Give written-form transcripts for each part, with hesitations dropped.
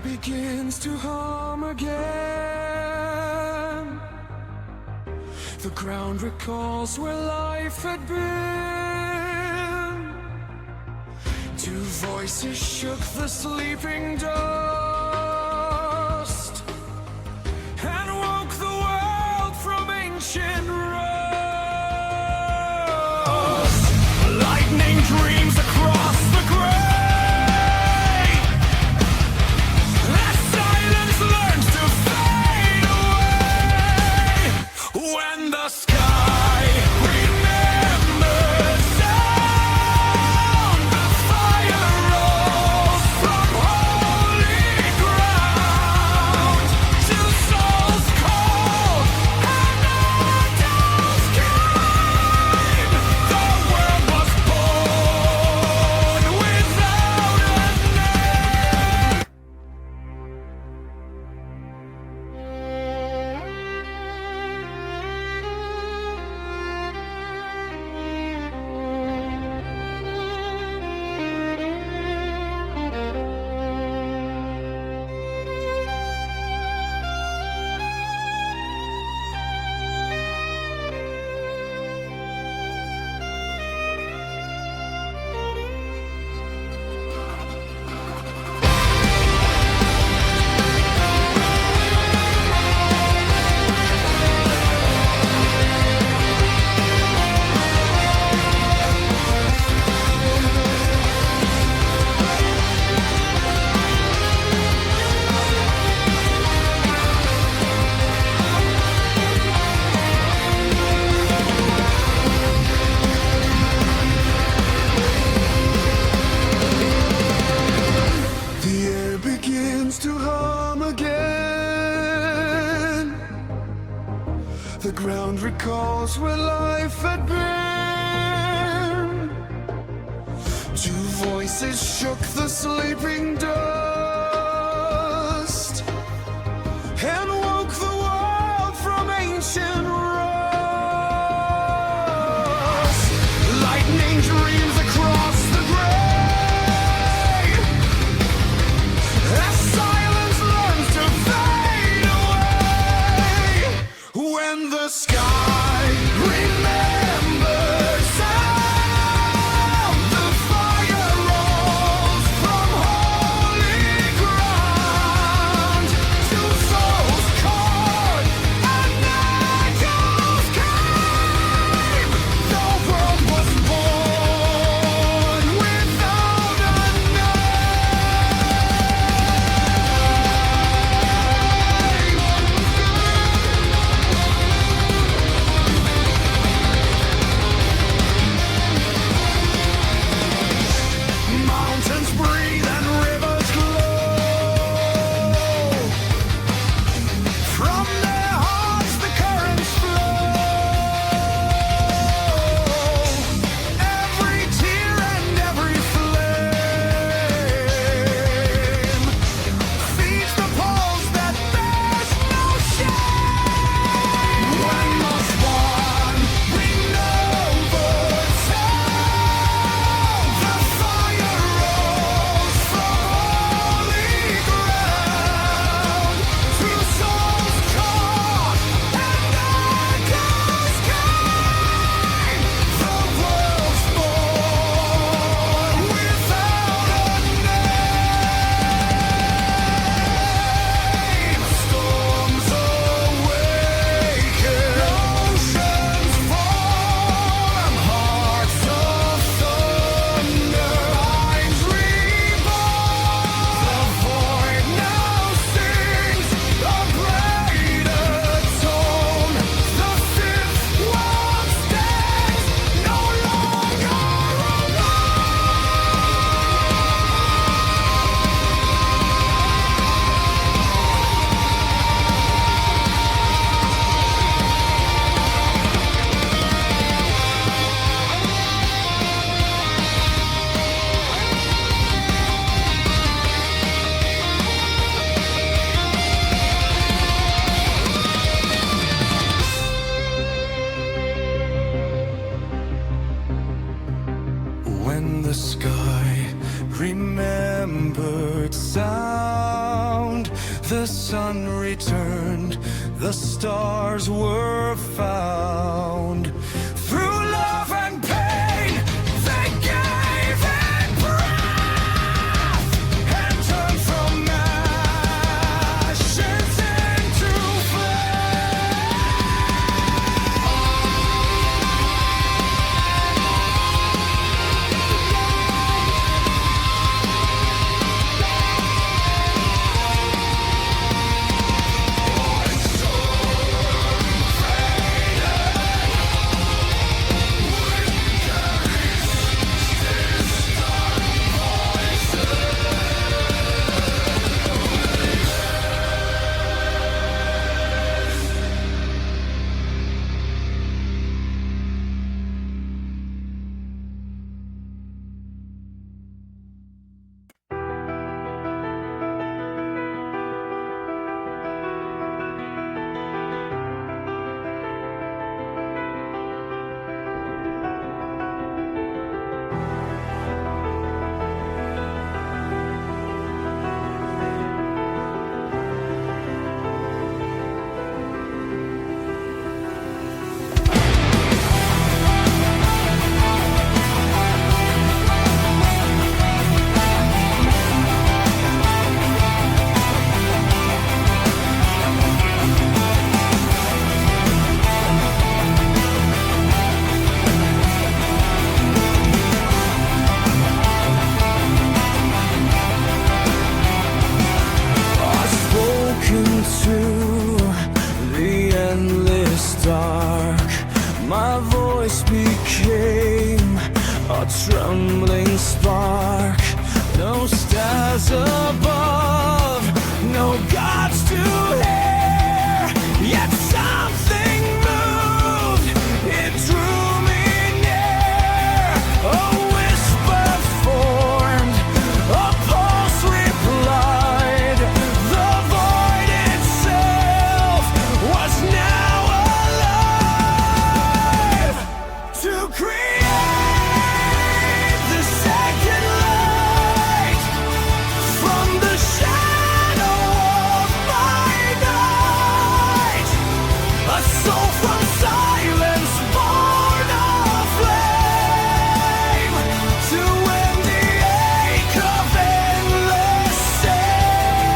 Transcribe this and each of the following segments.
begins to hum again. The ground recalls where life had been. Two voices shook the sleeping dust and woke the world from ancient rust. Lightning dreams across the gray. As silence learns to fade away. When the sky remembers sound, the fire rolls from holy ground. Two souls cold and idols came. The world was born without a name. The air begins to hum again. The ground recalls where life had been. Two voices shook the sleeping dust and woke the world from ancient rust. Lightning dreams across the gray. As silence learns to fade away. When the sky remembers sound, the fire rolls from holy The sun returned, the stars were found. Through love and pain, they gave it breath, and turned from ashes into my voice became a trembling spark. No stars above, no gods to hear, yet something moved, it drew me near. A whisper formed, a pulse replied, the void itself was now alive to create the second light from the shadow of my night. A soul from silence born of flame to end the ache of endless shame.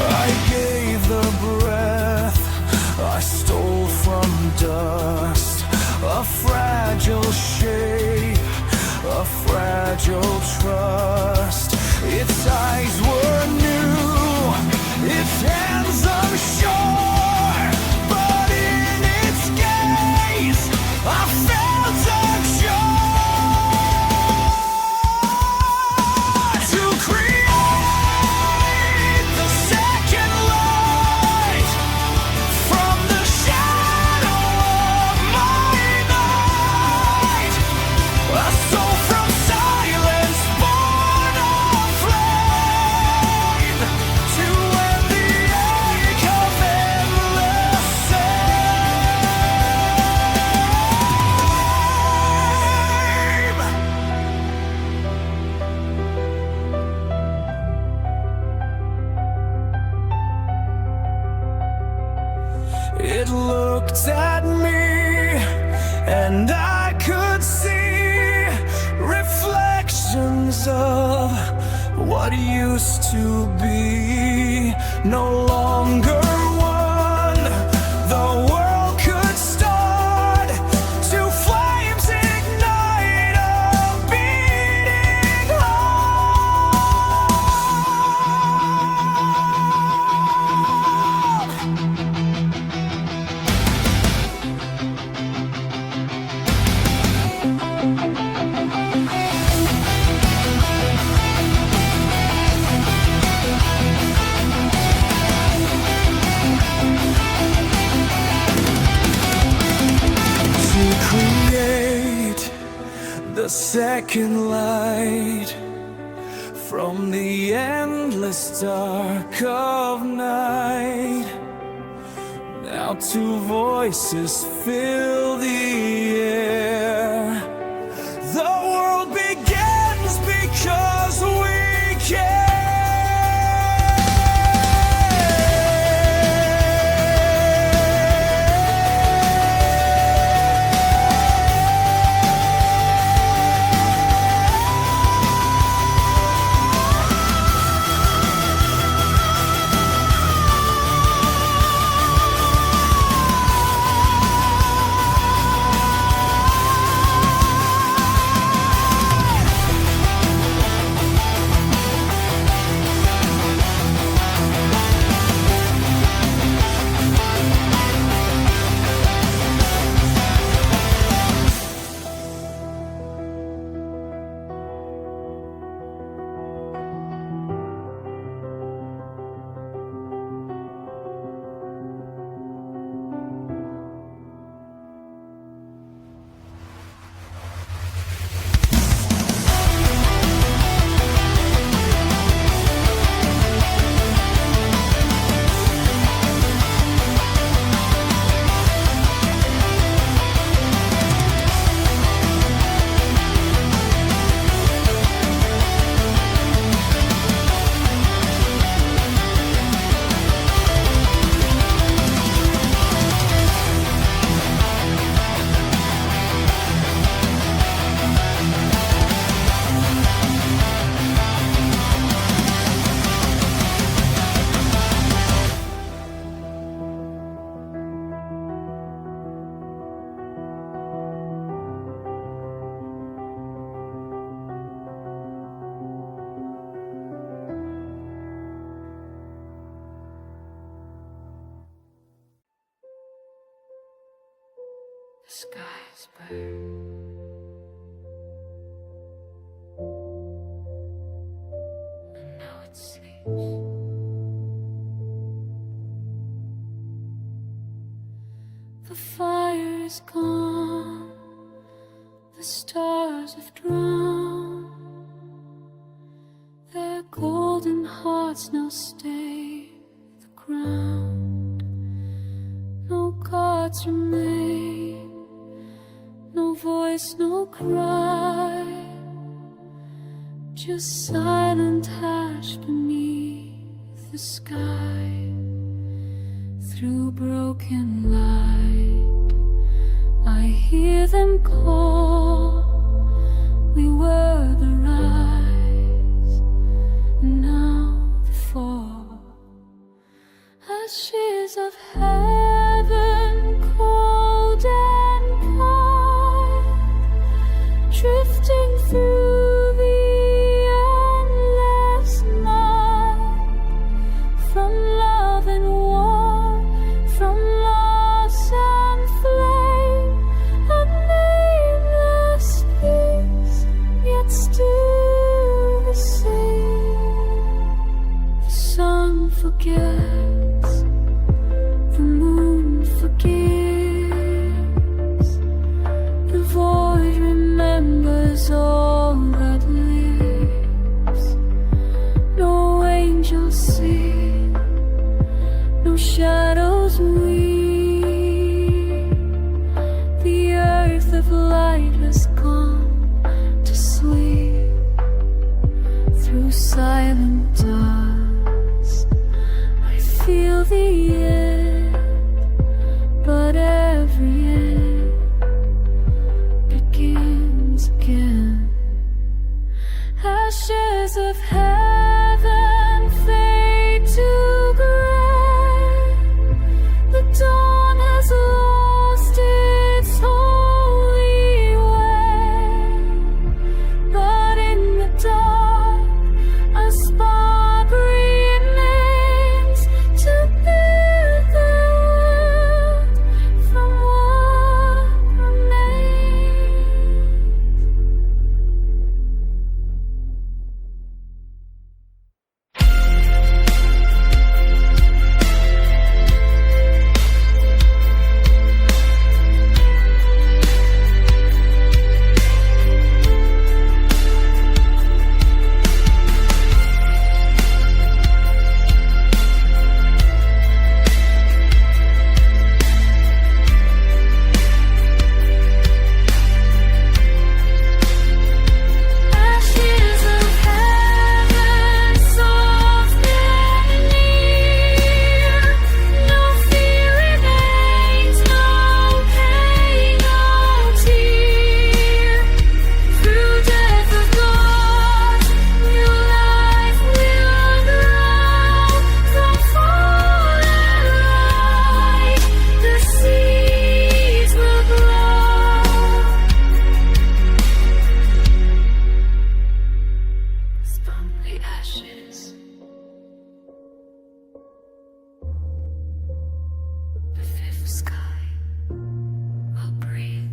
I gave the breath I stole from dust, a fragile shape, a fragile trust. Its eyes were new, its hands unsure, but in its gaze I felt a joy to create the second light from the shadow of my night. A soul from silence born of flame to end the ache of endless shame. It looked at me and I could see reflections of what used to be. No longer one, the world could start to flames ignite a beating heart. To create the second light from the endless dark of night. Now two voices fill the air. The world begins because we care. The skies burn, and now it sleeps. The fire is gone, the stars have drowned. Their golden hearts now stay the ground. No gods remain, no voice, no cry, just silent ash beneath the sky. Through broken light, I hear them call. We were the rise, and now the fall. Ashes of heaven, cold and cold, drifting through the endless night. From love and war, from loss and flame, a nameless peace, yet still the same. The sun forgets, the moon forgives, the void remembers all that lives. No angels sing, no shadows weep. The earth of light has gone to sleep. Through silent dust, I feel the end, but every end begins again. Ashes of heaven fade to gray, the blue sky, I'll breathe.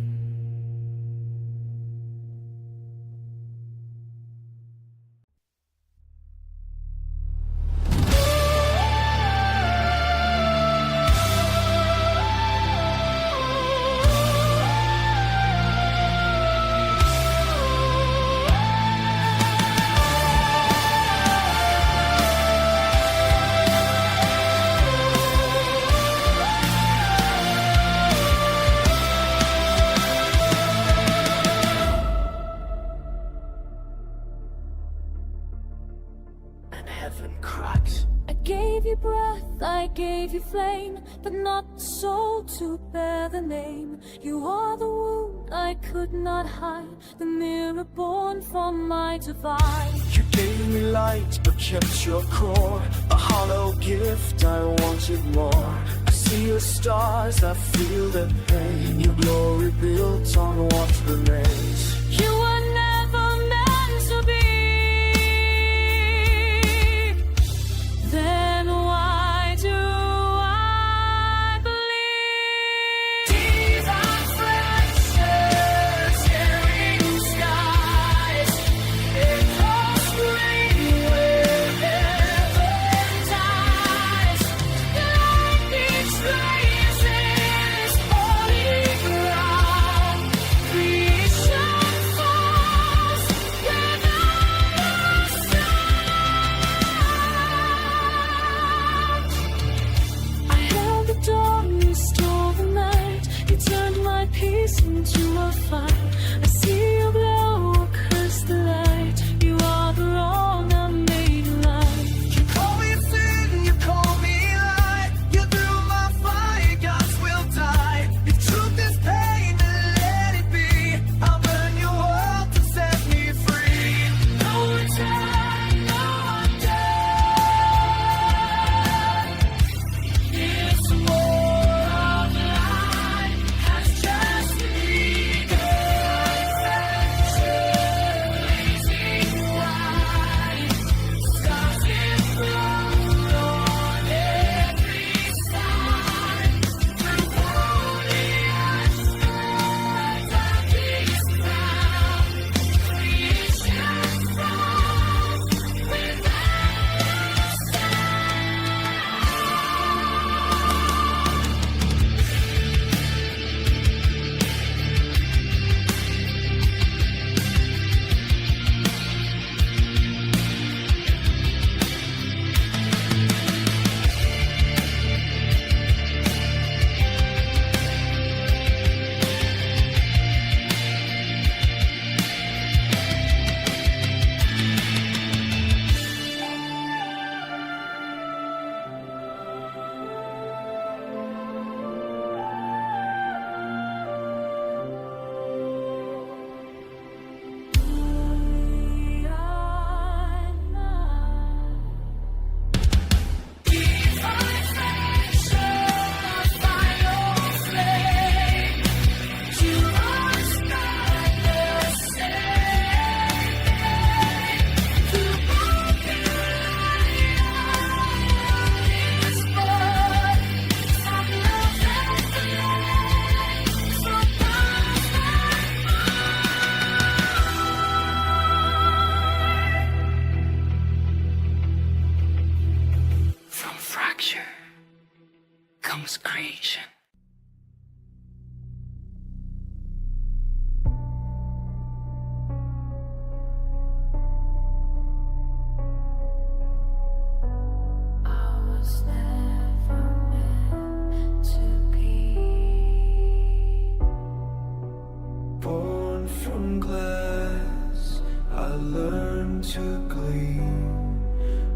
And heaven cracks. I gave you breath, I gave you flame, but not the soul to bear the name. You are the wound I could not hide, the mirror born from my divine. You gave me light, but kept your core. A hollow gift, I wanted more. I see your stars, I feel the pain. Your glory built on what remains. You were never meant to be. Then why do I believe? These are fractures, tearing skies. It calls spring where heaven dies. Light betrays this holy ground. Creation falls without a sound. I held the dawn, you stole the night. You turned my peace into a fight. I see your glow, curse the light. You are the wrong I made alive. You call me sin, you call me light. You threw my fire, God's will die. If truth is pain, then let it be. I'll burn your world to set me free. No return, no undone. This war of life has just begun. Blazing wide, stars implode on every side. Through holy asteroids of this ground, creation falls without From fracture comes creation. I was never meant to be. Born from glass, I learned to gleam.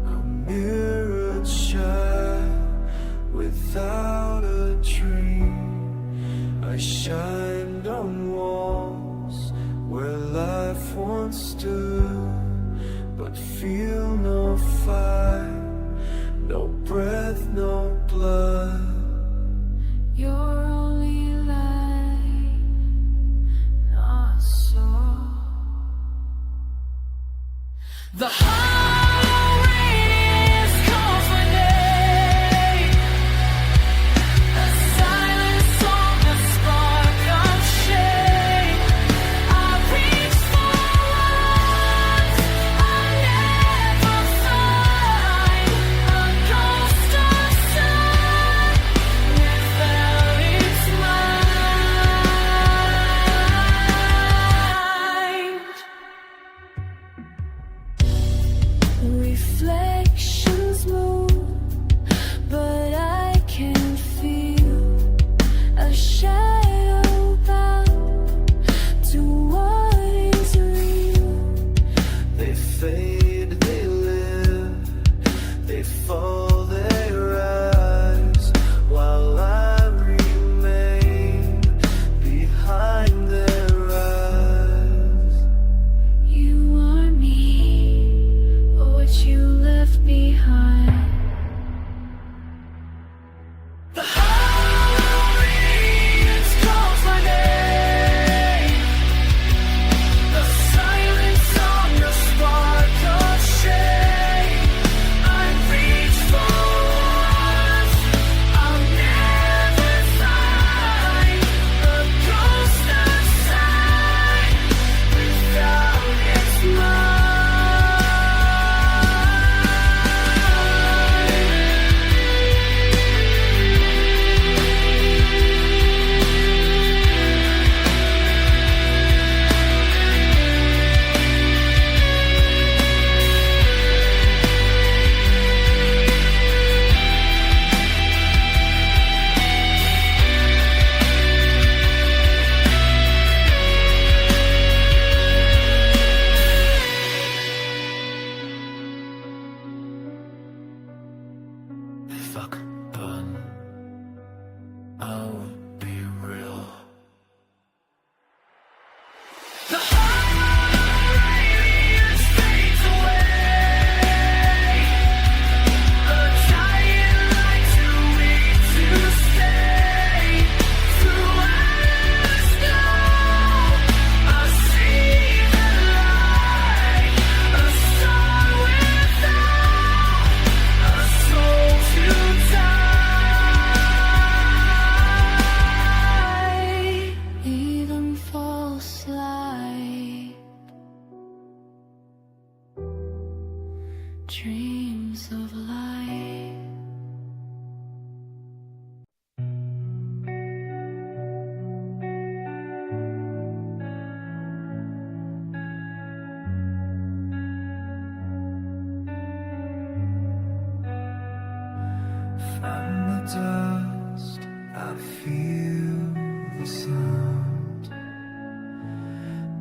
A mirrored shine without a dream. I shined on walls where life once stood, but feel no fire, no breath, no blood. You're only light, not soul. The hollow rays calls my name. A silent I would be real. The radiance fades away. The dying light too weak to stay. Through endless snow, I see the light. A sun without a soul to die. Even false light, dreams of light. From the dust, I feel the sound.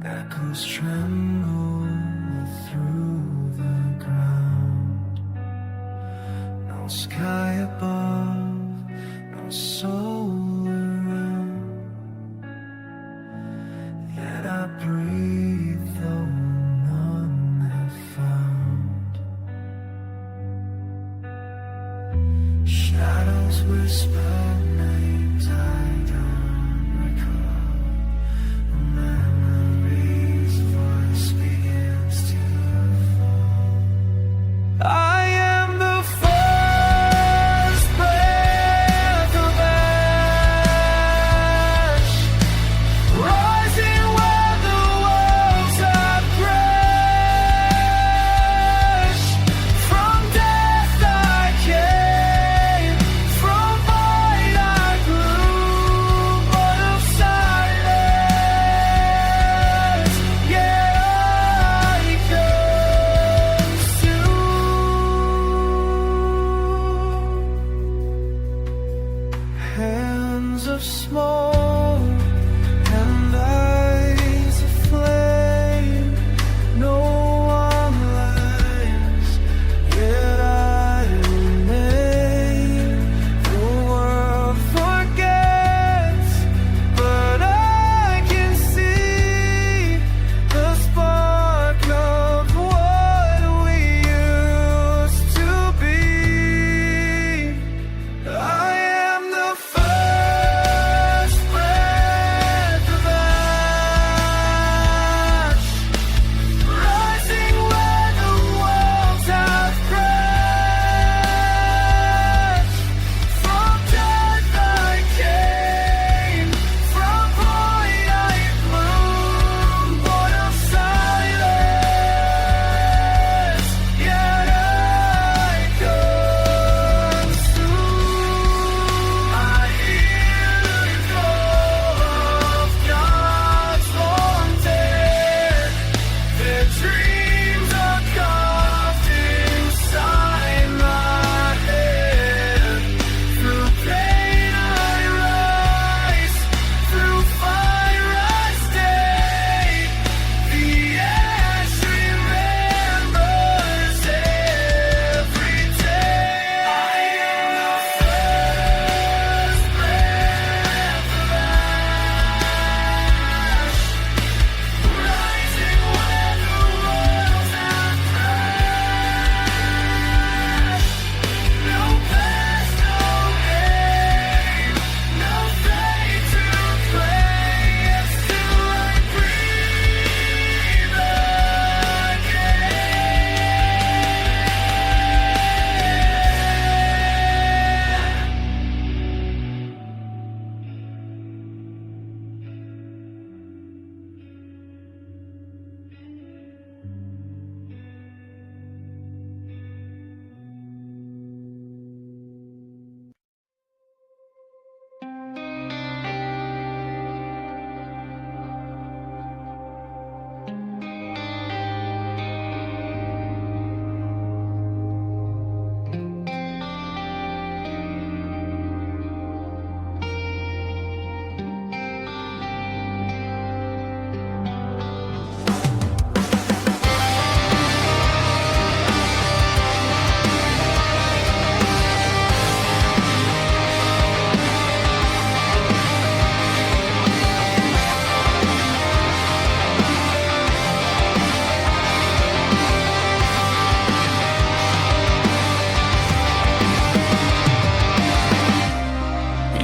Echoes tremble through the ground. No sky above, no soul around. Yet I breathe though none have found. Shadows whisper names I don't recall. A memory's voice begins to fall. I am the first breath of ash, rising where the worlds have crashed. From death I came, from void I grew, born of silence. Yeah, I comes to. Hands of smoke and eyes of flame. No one lies, yet I remain. The world forgets, but I can see the spark of what we used to be. I am the first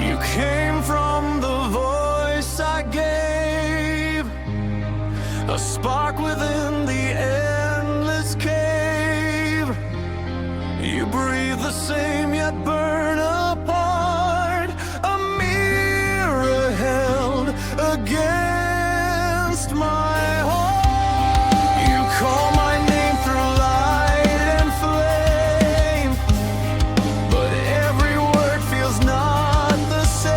You came from the voice I gave, a spark within the endless cave. You breathe the same yet burn apart, a mirror held against my heart. You call my name through light and flame, but every word feels not the same.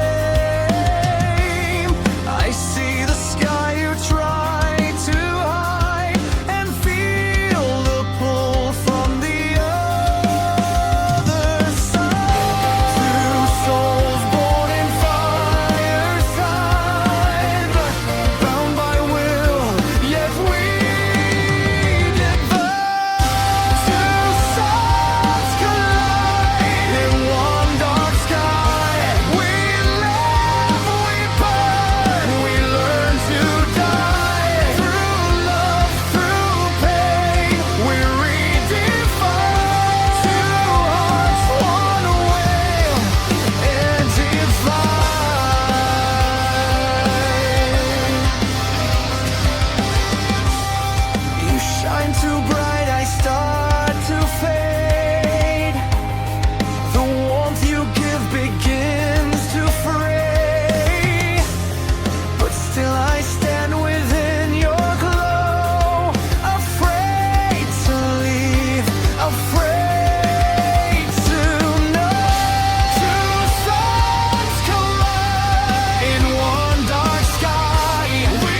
I see the sky you try to hide and feel the pull from the other side. Two souls born in fireside, bound by will, yet we divide. Two suns collide in one dark sky. We live, we burn, we learn to die. Through love, through pain, we redefine. Two hearts, one will, and divine. You shine too bright, I start to fade. The warmth you give begins to fray, but still I stand within your glow, afraid to leave, afraid to know. Two suns collide in one dark sky. We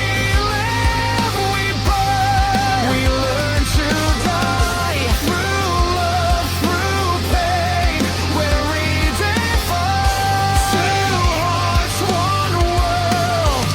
live, we burn, we learn to die. Through love, through pain, we're redefined. Two hearts, one world,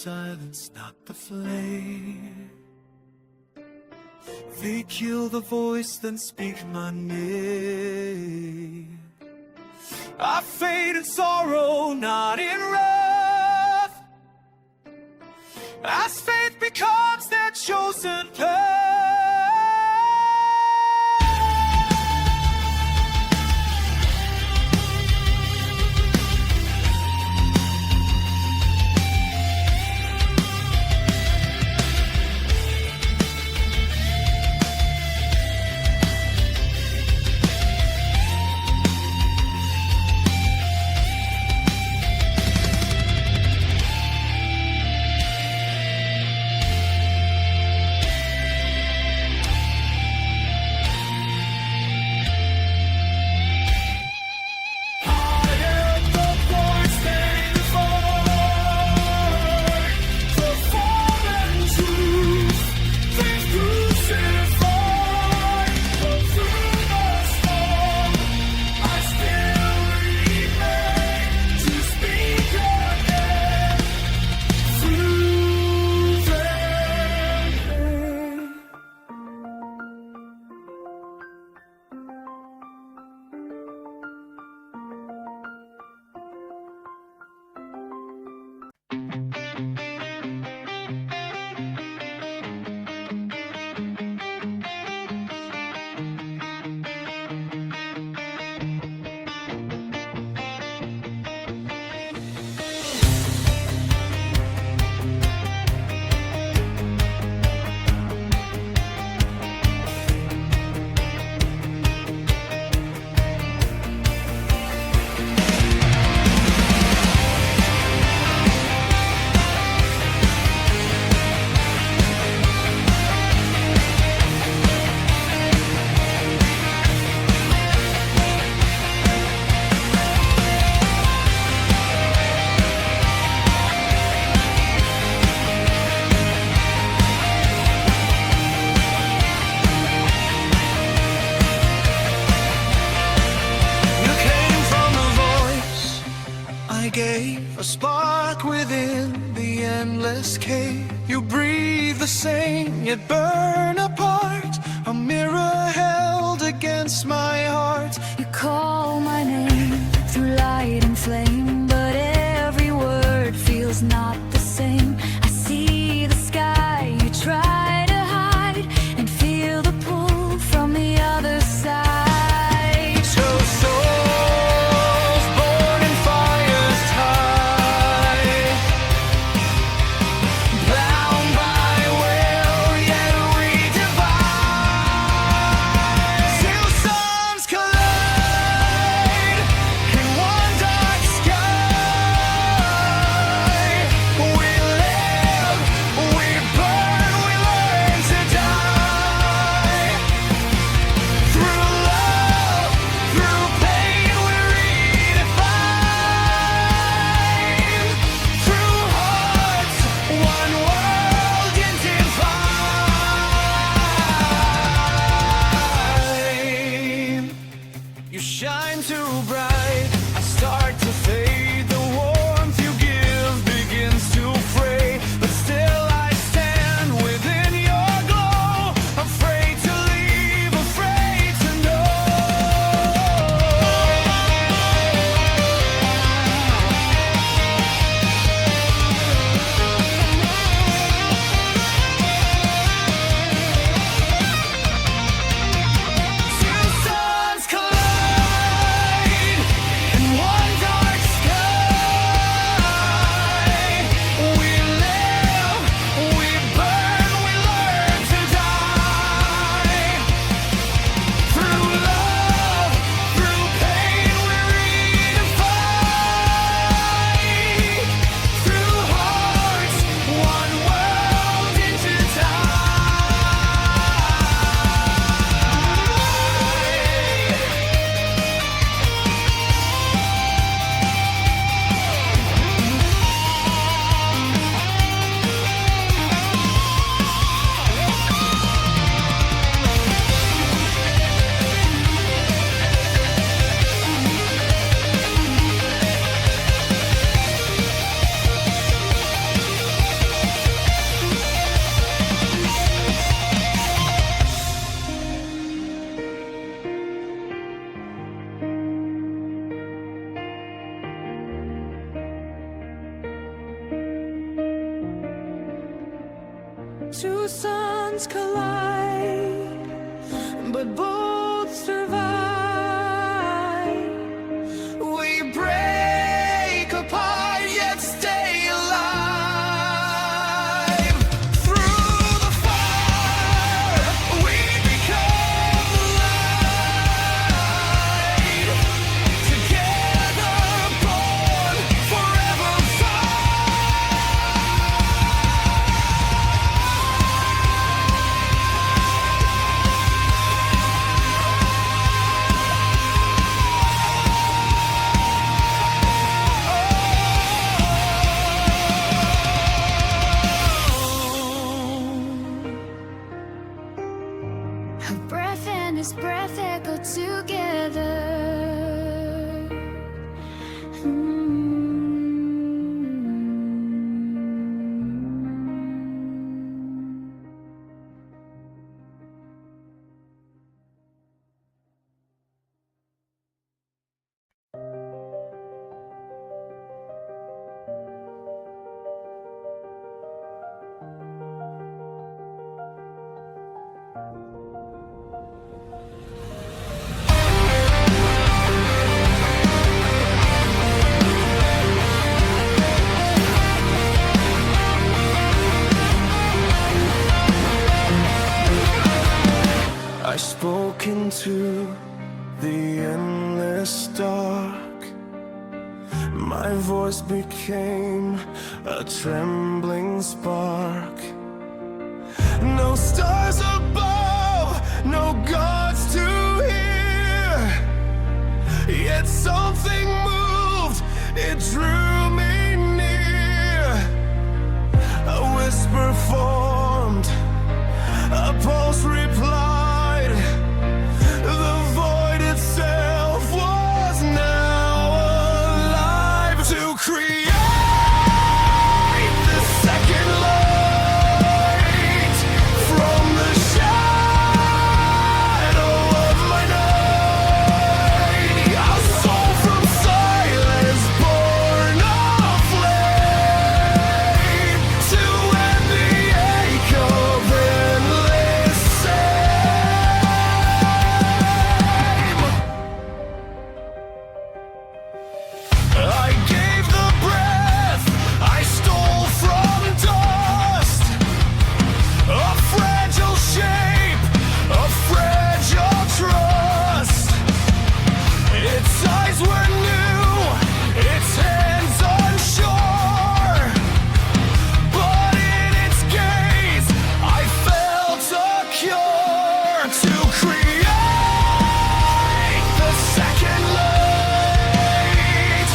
silence, not the flame. They kill the voice, then speak my name. I fade in sorrow, not in wrath, as faith becomes their chosen path. A spark within the endless cave. You breathe the same, yet burn apart. A mirror held against my heart. You call my name through light and flame, but every word feels not the same. I see the sky you try to hide, and feel the pull from the other side. Two souls born in fire's tide, bound by will, yet we divide. Two suns collide in one dark sky. We live, we burn, we learn to die. Through love, through pain, we redefine. Through hearts, one world in divine. You shine too bright, I start to fade. The warmth you give begins to fray, but still I stand within your glow. Afraid to leave, afraid to know. Two suns collide two suns collide, but both survive. We break apart yet stay alive. Through the fire, we become the light. Together born, forever Her breath and his breath echo together. I spoke into the endless dark. My voice became a trembling spark. No stars above, no gods to hear. Yet something moved, it drew me near. A whisper formed, a pulse replied. The void itself was now alive to create the second light from the shadow of my night. A soul from silence born of flame to end the ache of endless I gave the breath I stole from dust, a fragile shape, a fragile trust. Its eyes were new, its hands unsure, but in its gaze I felt a cure to create the second light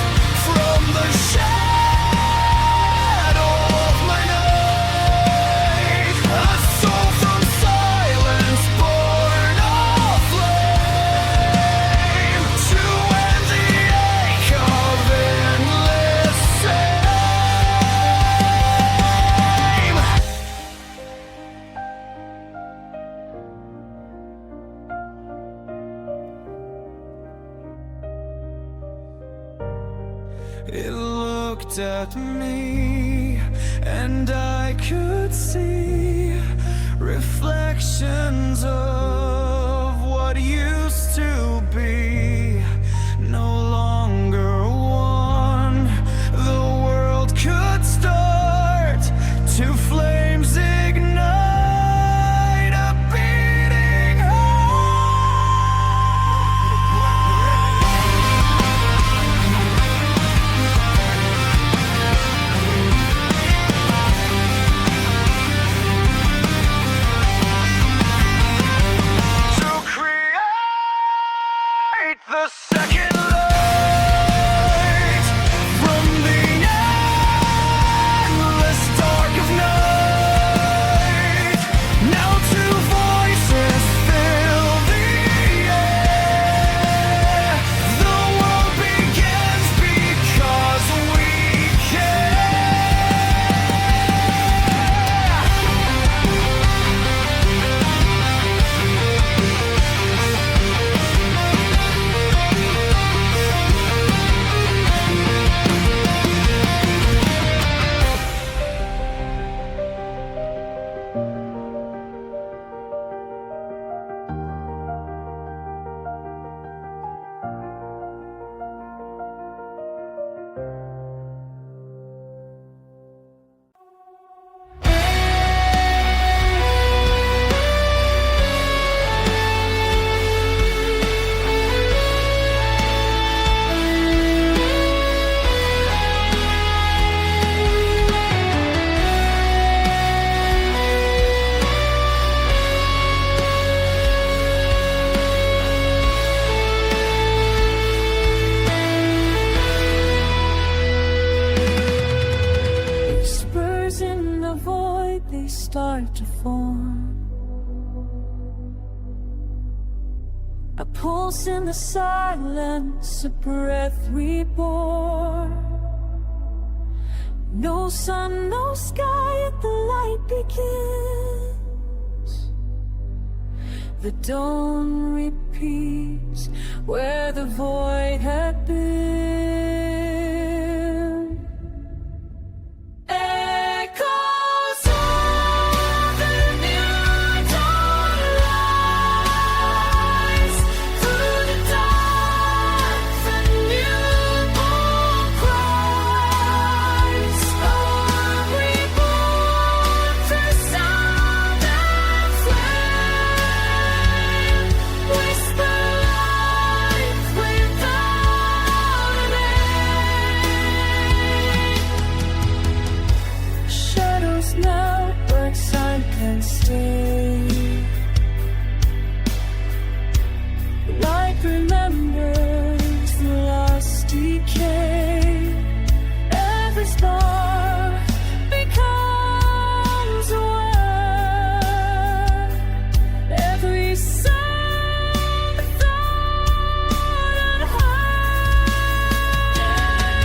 from the shadow of my night. A soul from silence born of flame to end the ache of endless shame. It looked at me, and I could see reflections of what used to be. No longer one, the world could start to flames ignite a beating to create the second light from the endless dark of night. Now two voices fill the air. The world begins because we care. Once in the silence, a breath reborn. No sun, no sky, yet the light begins. The dawn repeats where the void had been. Echoes of the new dawn rise through the dark. The newborn cries, reborn through sound and flame. Whisper life without a name. Shadows melt like sun can stay. Light remembers the lost decay. Every spark becomes a word. Every sound a thought unheard.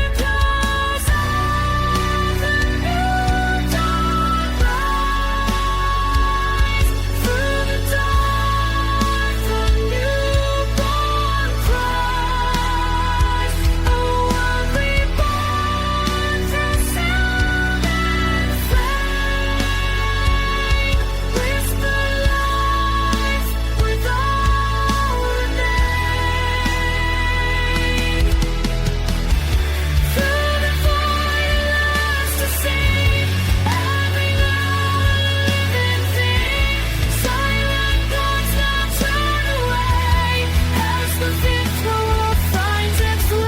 Echoes of the new dawn rise through the dark. The newborn cries, a world reborn through sound and flame. Whisper life without a name. Through the void lies to see every living thing. Silent thoughts now turn away as the fifth world finds its way.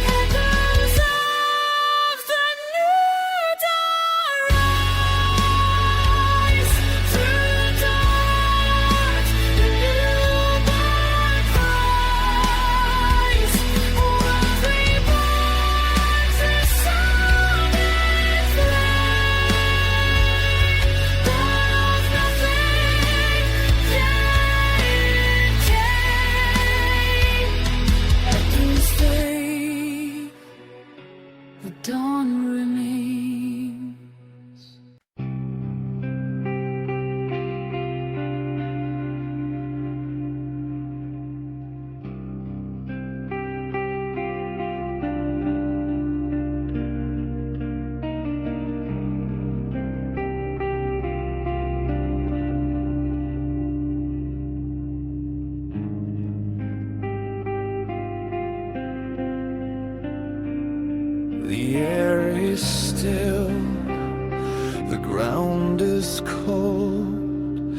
Echoes of the new dawn rise through the dark. The newborn cries, world reborn through sound and flame. Born of nothing, yet came. Echoes fade, the dawn remains. The air is still, the ground is cold,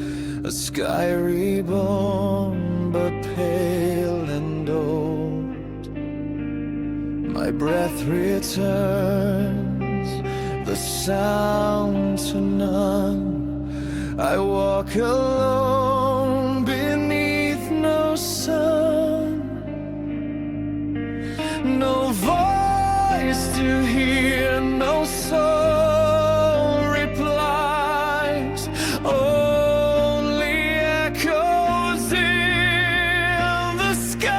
a sky reborn but pale and old. My breath returns, the sound to none. I walk alone beneath no sun, no voice to hear, no soul replies, only echoes in the sky.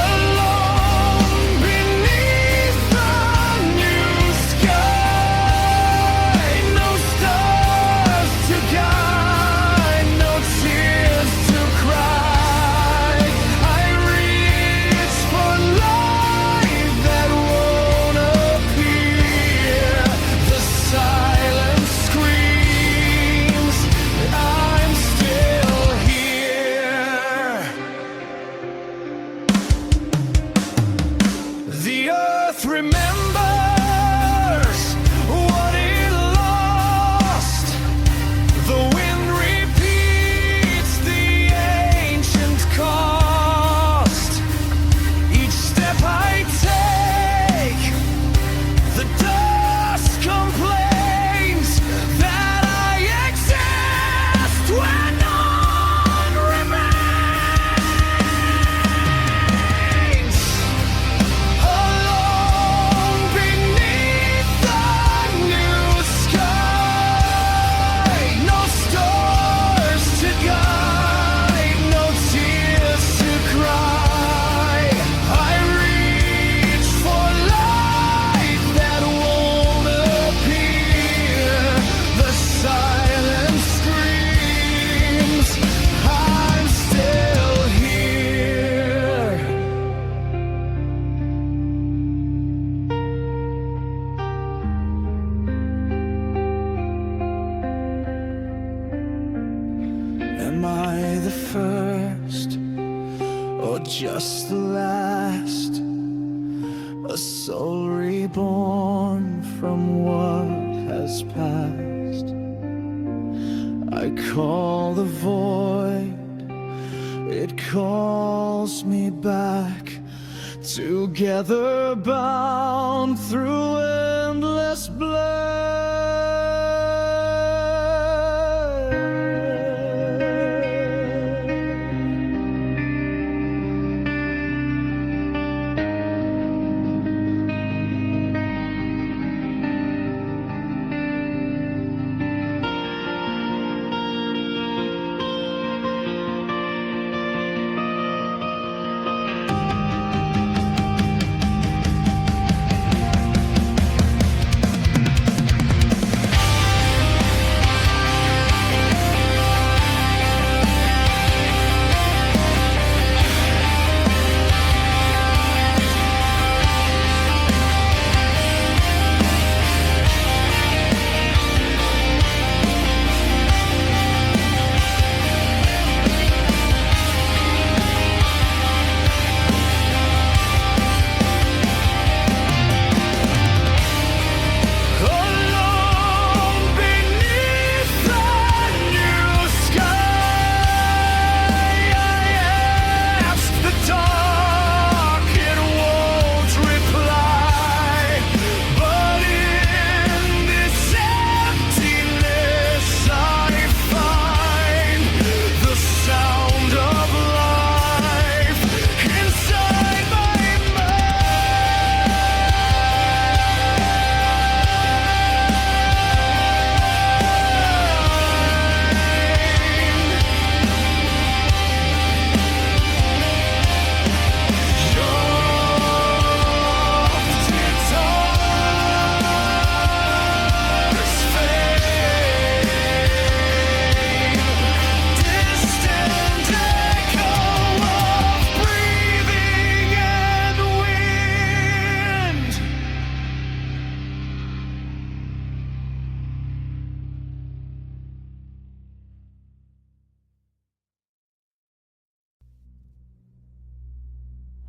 Alone beneath the new sky, no stars to guide, no tears to cry. I reach for light just the last, a soul reborn from what has passed. I call the void, it calls me back, together bound through endless blood.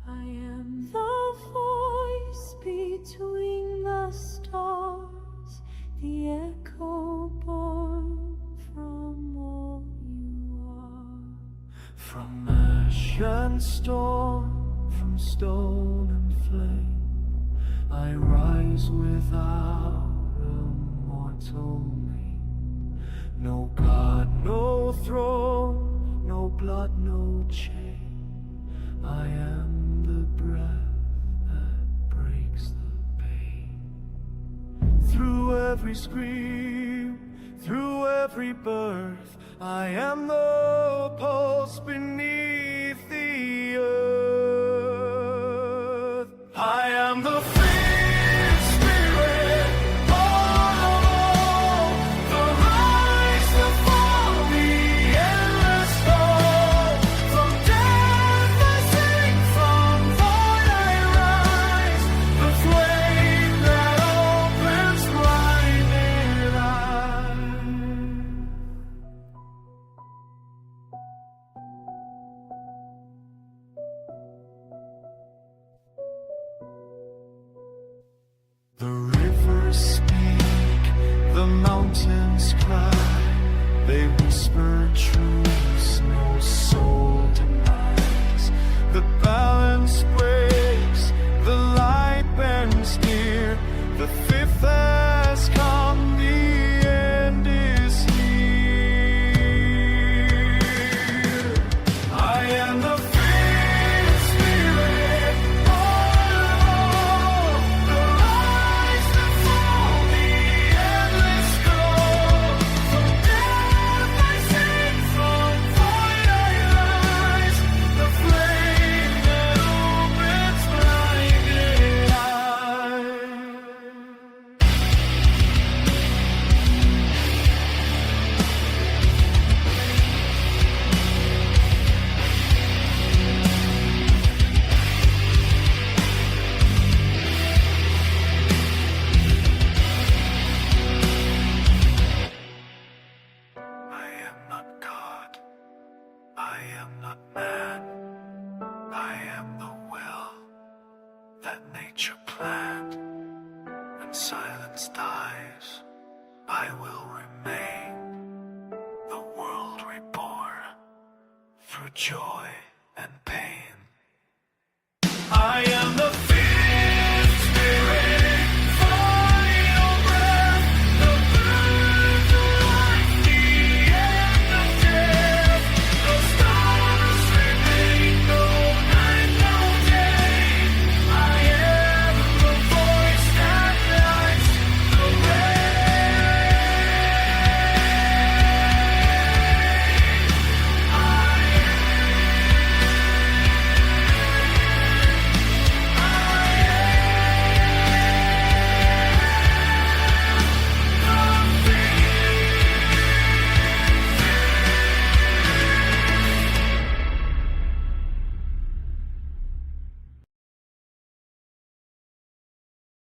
I am the voice between the stars, the echo born from all you are. From ash and storm, from stone and flame, I rise without a mortal name. No God, no throne, no blood, no chain. I am the breath that breaks the pain. Through every scream, through every birth, I am the pulse beneath the earth. I am the fierce spirit, all, the rise, the fall, the endless fall. From death I sing, from void I rise, the flame that opens blinded eyes. future planned. When silence dies, I will remain, the world reborn through joy.